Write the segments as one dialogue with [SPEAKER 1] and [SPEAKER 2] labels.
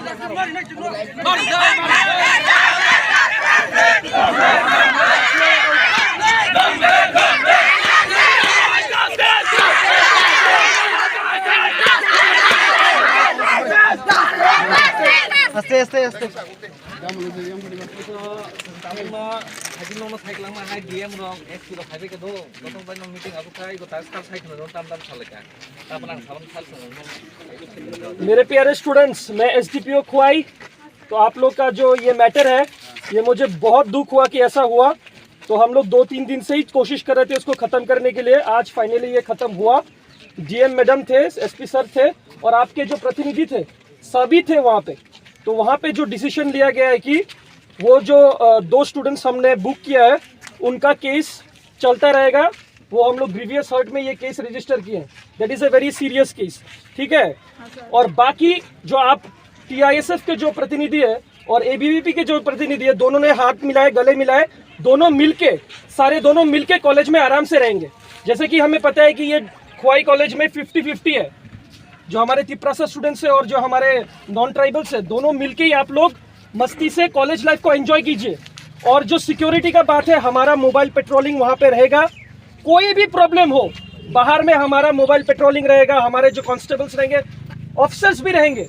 [SPEAKER 1] আস্তে
[SPEAKER 2] मेरे प्यारे स्टूडेंट्स, मैं एसडीपीओ खुआई। तो आप लोग का जो ये मैटर है, ये मुझे बहुत दुख हुआ कि ऐसा हुआ। तो हम लोग 2-3 दिन से ही कोशिश कर रहे थे उसको ख़त्म करने के लिए। आज फाइनली ये ख़त्म हुआ। डीएम मैडम थे, एसपी सर थे और आपके जो प्रतिनिधि थे सभी थे वहाँ पे। तो वहाँ पे जो डिसीजन लिया गया है कि वो जो 2 स्टूडेंट्स हमने बुक किया है उनका केस चलता रहेगा। वो हम लोग ग्रीवियस हर्ट में ये केस रजिस्टर किए हैं। That is a very serious case, ठीक है। और बाकी जो आप टीआईएसएफ के जो प्रतिनिधि है और एबीवीपी के जो प्रतिनिधि है, दोनों ने हाथ मिलाए, गले मिलाए, दोनों मिलके कॉलेज में आराम से रहेंगे। जैसे कि हमें पता है कि ये खुआई कॉलेज में 50-50 है, जो हमारे तिपरासा स्टूडेंट्स है और जो हमारे नॉन ट्राइबल्स है, दोनों मिलके ही आप लोग मस्ती से कॉलेज लाइफ को एंजॉय कीजिए। और जो सिक्योरिटी का बात है, हमारा मोबाइल पेट्रोलिंग वहाँ पे रहेगा। कोई भी प्रॉब्लम हो, बाहर में हमारा मोबाइल पेट्रोलिंग रहेगा। हमारे जो कांस्टेबल्स रहेंगे, ऑफिसर्स भी रहेंगे।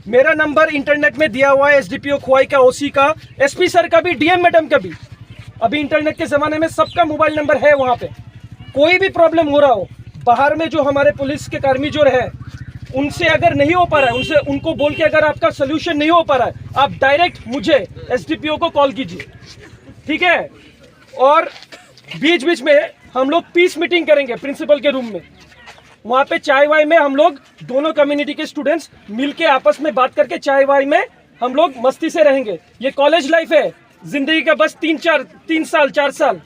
[SPEAKER 2] मेरा नंबर इंटरनेट में दिया हुआ है, एसडीपीओ खुआई का, ओसी का, एसपी सर का भी, डीएम मैडम का भी। अभी इंटरनेट के ज़माने में सबका मोबाइल नंबर है वहाँ पे। कोई भी प्रॉब्लम हो रहा हो, बाहर में जो हमारे पुलिस के कर्मी जो है, उनसे अगर नहीं हो पा रहा है, उनको बोल के अगर आपका सोल्यूशन नहीं हो पा रहा है, आप डायरेक्ट मुझे एसडीपीओ को कॉल कीजिए, ठीक है। और बीच बीच में हम लोग पीस मीटिंग करेंगे प्रिंसिपल के रूम में। वहाँ पे चाय वाय में हम लोग दोनों कम्युनिटी के स्टूडेंट्स मिलके आपस में बात करके चाय वाय में हम लोग मस्ती से रहेंगे। ये कॉलेज लाइफ है, जिंदगी का बस 3 साल 4 साल,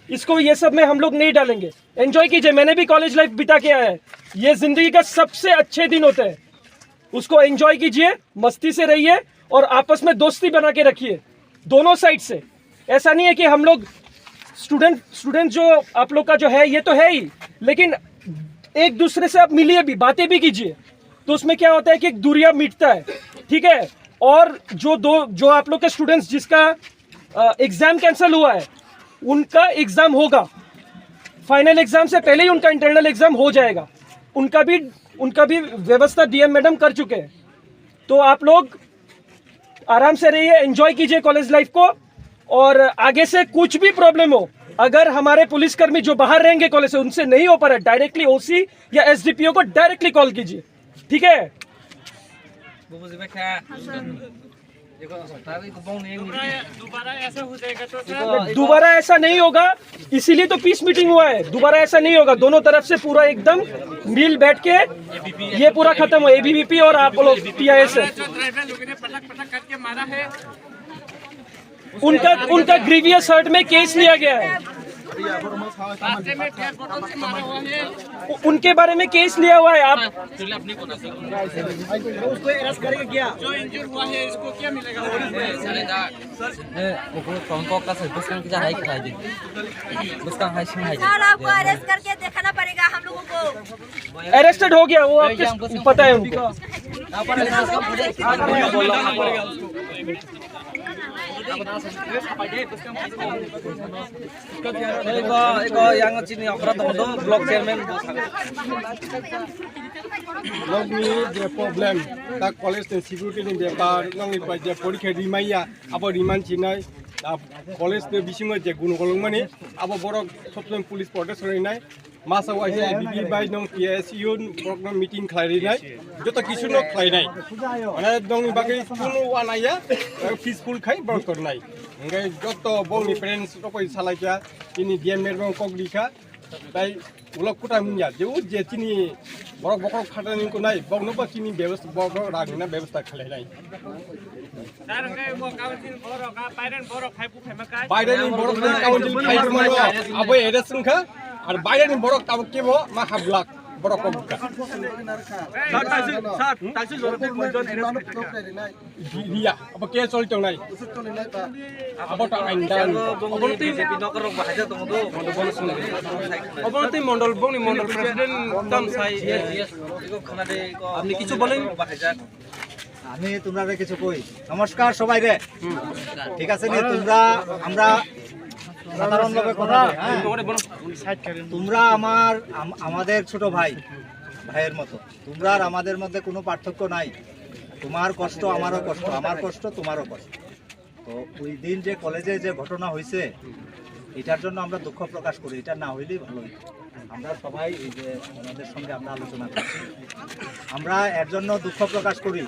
[SPEAKER 2] इसको ये सब में हम लोग नहीं डालेंगे। एंजॉय कीजिए। मैंने भी कॉलेज लाइफ बिता के आया है। ये जिंदगी का सबसे अच्छे दिन होते हैं, उसको एंजॉय कीजिए, मस्ती से रहिए और आपस में दोस्ती बना के रखिए दोनों साइड से। ऐसा नहीं है कि हम लोग स्टूडेंट जो आप लोग का जो है, ये तो है ही, लेकिन एक दूसरे से आप मिलिए भी, बातें भी कीजिए। तो उसमें क्या होता है कि एक दूरियां मिटता है, ठीक है। और जो आप लोग के स्टूडेंट्स जिसका एग्जाम कैंसिल हुआ है, उनका एग्जाम होगा। फाइनल एग्जाम से पहले ही उनका इंटरनल एग्जाम हो जाएगा। उनका भी व्यवस्था डीएम मैडम कर चुके हैं। तो आप लोग आराम से रहिए, एंजॉय कीजिए कॉलेज लाइफ को। और आगे से कुछ भी प्रॉब्लम हो, अगर हमारे पुलिसकर्मी जो बाहर रहेंगे कॉलेज से, उनसे नहीं हो पा रहा है, डायरेक्टली ओसी या एसडीपीओ को डायरेक्टली कॉल कीजिए, ठीक है। दोबारा ऐसा नहीं होगा, इसीलिए तो पीस मीटिंग हुआ है। दोबारा ऐसा नहीं होगा, दोनों तरफ से पूरा एकदम मिल बैठ के ये पूरा खत्म हो। एबीवीपी और आप लोग टीआईएसएफ, उनका ग्रीवियस हर्ट में केस लिया गया है। उनके बारे में केस लिया हुआ है। आप उसको अरेस्ट करेंगे क्या? जो इंजर हुआ है इसको क्या मिलेगा?
[SPEAKER 3] आपको अरेस्ट करके दिखाना पड़ेगा हम लोगों को।
[SPEAKER 2] अरेस्टेड हो गया वो, आपको पता है उनको।
[SPEAKER 1] प्रॉब्लम दा कॉलेज सिक्योरिटी नि बार नंनि बाय परीक्षा रिमाइया अब रिमान चिनाय कॉलेज ने बिसिङो जे गुनगलं माने अब बर सबसे पुलिस प्रोटेक्शन रहिनाय मासाव आइसे बीबी बाय नं पीएसयू प्रोग्राम मीटिंग खालायनाय जत किसुनो खालायनाय माने दंनि बागै कुनु वानाया पीसफुल खाय बर करनाय ओंगाय जत बंनि पेरेंट्स रखै सालायजा तिनि डीएमएर बं कगलिखा बाय उलक कुटा मिया जेउ जे तिनि बरक बकरक खाटानि को नाय बगनो बा तिनि व्यवस्था बगनो रागना व्यवस्था खालायनाय बायरानि बरक काउन्सिल फाइलमोन अब एरेसनखा आरो बायरानि बरक ताबो केबो मा हाबलाक बरक बका तासि जरखौ मोनजन एरेस अब के चलतो नाय अब त आइनदान अबनति जेपि नगर बाहाजा दङ दो अबनति मण्डल बंनि मण्डल प्रेसिडेन्ट दाम साइ यस इको खनादे আপনি কিছু বলেন बाहाजा
[SPEAKER 4] আমি তোমরা কিছু কই। নমস্কার সবাই রে, ঠিক আছে নি? তোমরা আমরা সাধারণভাবে কথা বলি, হ্যাঁ? তোমরা আমাদের ছোট ভাইয়ের মতো। তোমরা আর আমাদের মধ্যে কোনো পার্থক্য নাই। তোমার কষ্ট আমারও কষ্ট, আমার কষ্ট তোমারও কষ্ট। তো ওই দিন যে কলেজে যে ঘটনা হয়েছে এটার জন্য আমরা দুঃখ প্রকাশ করি। এটা না হইলেই ভালো হইতো। আমরা সবাই এই যে আমাদের সঙ্গে আমরা আলোচনা করছি, আমরা এর জন্য দুঃখ প্রকাশ করি।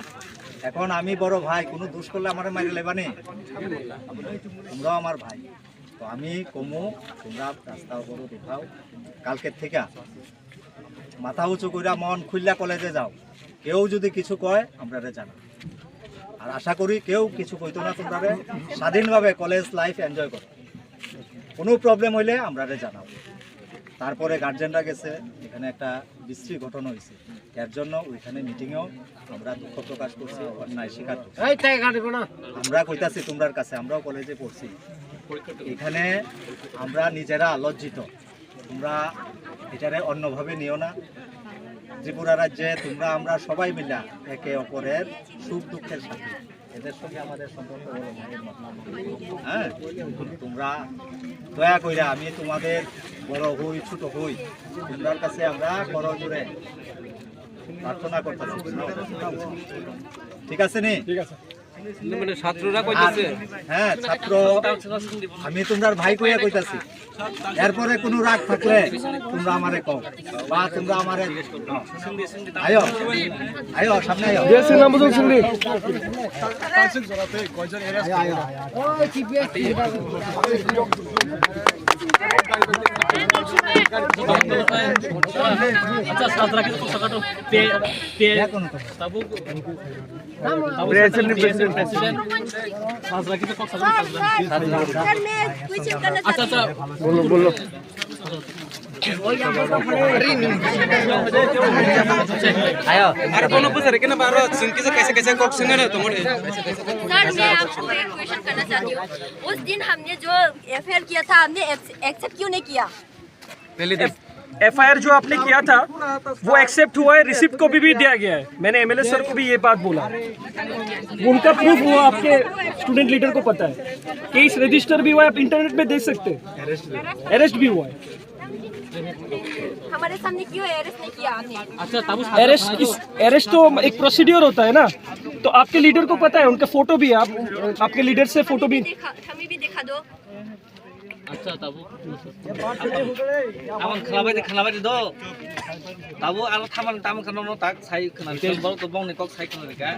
[SPEAKER 4] এখন আমি বড় ভাই, কোনো দোষ করলে আমার মারি লেবানি, তোমরাও আমার ভাই। তো আমি কমু, তোমরা রাস্তা উপরে দেখাও। কালকের থেকে মাথা উঁচু কইরা মন খুললা কলেজে যাও। কেউ যদি কিছু কয় আমরা জানাও। আর আশা করি কেউ কিছু কইতো না, তোমরা স্বাধীনভাবে কলেজ লাইফ এনজয় করো। কোনো প্রবলেম হইলে আমরা জানাও। তারপরে গার্জেনরা গেছে, এখানে একটা বিশ্রী ঘটনা হয়েছে, এর জন্য ওইখানে মিটিংয়েও আমরা দুঃখ প্রকাশ করছি, অন্যায় স্বীকার করছি। আমরা কইতাছি তোমরার কাছে, আমরাও কলেজে পড়ছি, এখানে আমরা নিজেরা লজ্জিত। তোমরা এটারে অন্যভাবে নিও না। ত্রিপুরা রাজ্যে তোমরা আমরা সবাই মিলা একে অপরের সুখ দুঃখের সাথে, এদের সঙ্গে আমাদের সম্পর্ক হলো ভাইয়ের মতো। হ্যাঁ, তোমরা দয়া কইরা, আমি তোমাদের বড় হই ছোট হই, তোমরার কাছে আমরা বড় জোরে প্রার্থনা করতেছি, ঠিক আছে নি? ঠিক আছে।
[SPEAKER 5] মানে ছাত্ররা কইতাছে,
[SPEAKER 4] হ্যাঁ ছাত্র, আমি তোমার ভাই কইয়া কইতাছি। এরপরে কোনো রাগ থাকলে তোমরা আমারে কও, বা তোমরা আমারে আয়ো আয়ো সামনে আয়ো।
[SPEAKER 2] जैसे नाम बोल सुनली
[SPEAKER 5] আচ্ছা ছাত্ররা কিন্তু ছোটখাটো তাবু প্রেসিডেন্ট ছাত্ররা কিন্তু
[SPEAKER 3] सर मैं क्वेश्चन करना
[SPEAKER 5] আচ্ছা
[SPEAKER 3] चाहती
[SPEAKER 5] আচ্ছা
[SPEAKER 3] हूँ।
[SPEAKER 2] बोलो
[SPEAKER 5] अरे कोनो पूछ रहे कि ना बारो सिंकी से कैसे क्वेश्चन है तुम्हारे
[SPEAKER 3] सर मैं आपको एक क्वेश्चन करना चाहती हूँ। उस दिन हमने जो एफआईआर किया था, हमने एक्सेप्ट क्यों नहीं किया?
[SPEAKER 5] पहले दे
[SPEAKER 2] एफआईआर जो आपने किया था वो एक्सेप्ट हुआ है, रिसिप्ट को भी दिया गया है। मैंने एमएलए सर को भी ये बात बोला, उनका प्रूफ हुआ, आपके स्टूडेंट लीडर को पता है। केस रजिस्टर भी हुआ है, आप इंटरनेट पे देख सकते हैं। अरेस्ट भी हुआ है।
[SPEAKER 3] हमारे सामने क्यों अरेस्ट नहीं किया आपने?
[SPEAKER 5] अच्छा ताबू
[SPEAKER 2] अरेस्ट तो एक प्रोसीड्योर होता है ना, तो आपके लीडर को पता है, उनका फोटो भी है, आपके लीडर से फोटो भी
[SPEAKER 3] हमें भी दिखा दो।
[SPEAKER 5] अच्छा ताबू आवन खलाबाय दो ताबू आरो थामान ताम खानो ताक साइ खना बर तो बंनि कक साइ खना का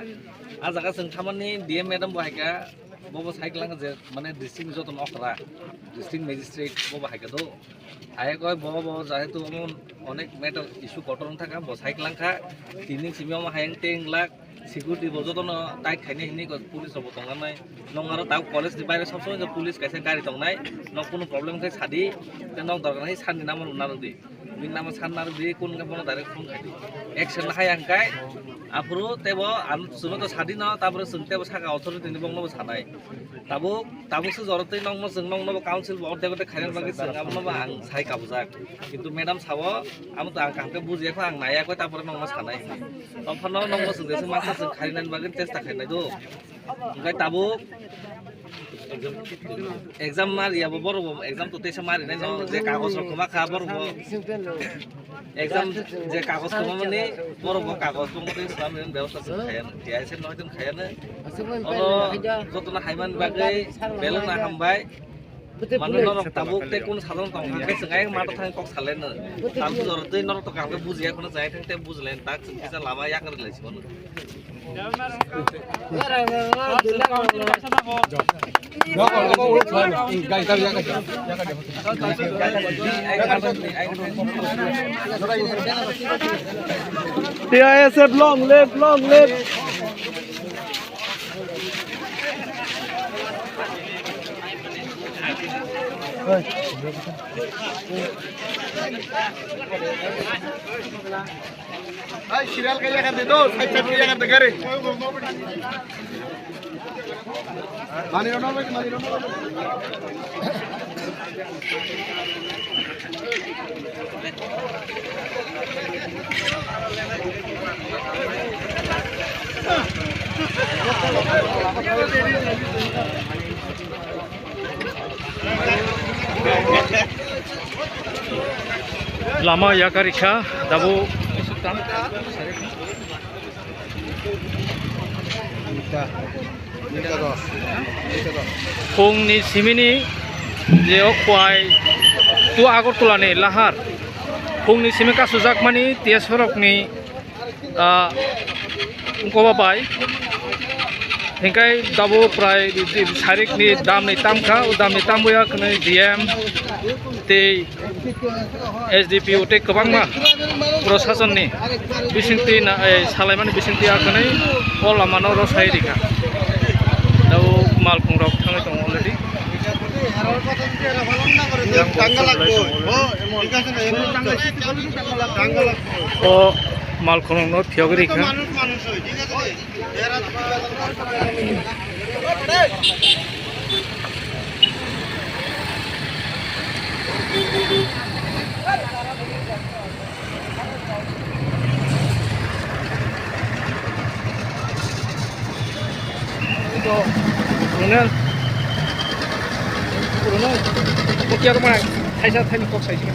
[SPEAKER 5] आ जागा जों थामाननि डीएम मैडम बहायका बबो साइक्लां जे माने डिस्ट्रिक्ट जतन अखरा डिस्ट्रिक्ट मैजिस्ट्रेट बबो हायका दो आय कय बबो जाहेतु अनेक मैटर इशू कटन थाका ब साइक्लां खा तिनि सिमियाव हायं टें लाख सिक्यूरिटी बजतन ताइ खाइने हिनि पुलिस अब तंगानाय नंगारो ता कलेज नि बाइरे सब समय पुलिस कैसे गाड़ी तंगनाय न कोनो प्रॉब्लम खाय सादी ते न दरकार है साननि नाम उनारो दि बिन नाम साननार बि कोन के बनो डायरेक्ट फोन खाइ एक्शन हाय आंकाय आफुरु तेबो आन सुनो तो सादी न ताबरो सुनतेबो सागा अथॉरिटी नि बंगनो सानाय ताबो से जरते नंगनो जों नंगनो काउन्सिल बर्ड देबते खायन बागे जोंगाबनो आं साइ काबुजाक किन्तु मैडम साबो आम तो आं कांके बुजियाखै आं नायाखै तापर नंगनो सानाय तफनो नंगनो जों माखा जों खारिनान बागे टेस्ट खायनाय दो ओंखाय ताबो एग्जाम मारियाबो बरबो एग्जाम तो तेसा मारिनाय न जे कागज रखमा खा बरबो एग्जाम जे कागज खमाने बरबो कागज बंगते सामने व्यवस्था खायन टिआइसे नयदन खायन जतना हायमान बागै बेलना हामबाय माने नरक ताबुक ते कोन साधारण तंगाय जोंगाय माथा थां कक सालेनो ताबु जरते नरक तो काबे बुजिया कोन जाय थां ते बुजलेन ताक किसा लामा याकर लेसिबो
[SPEAKER 2] TISF long live, long live.
[SPEAKER 1] Serial কে জায়গা দে দো সাইড সাইড কে জায়গা দে করে মানি রনো মানি Rono
[SPEAKER 6] Lama ya karika dabu Pungni simini je okwai tu Agartala ni lahar Pungni simi kasujak mani tia sorok ni ungkoba bai hingkai dabu prai sarik ni dam ni tamka udam ni tambuya kene DM te SDPO te kebangma prosason ni bisinti na salaimani bisinti akene ol amano rosai dika dabu malpung rok thangai tong already o malkhong no phiogri kha Kemudian, kemudian, bukti apa? Saya kok saya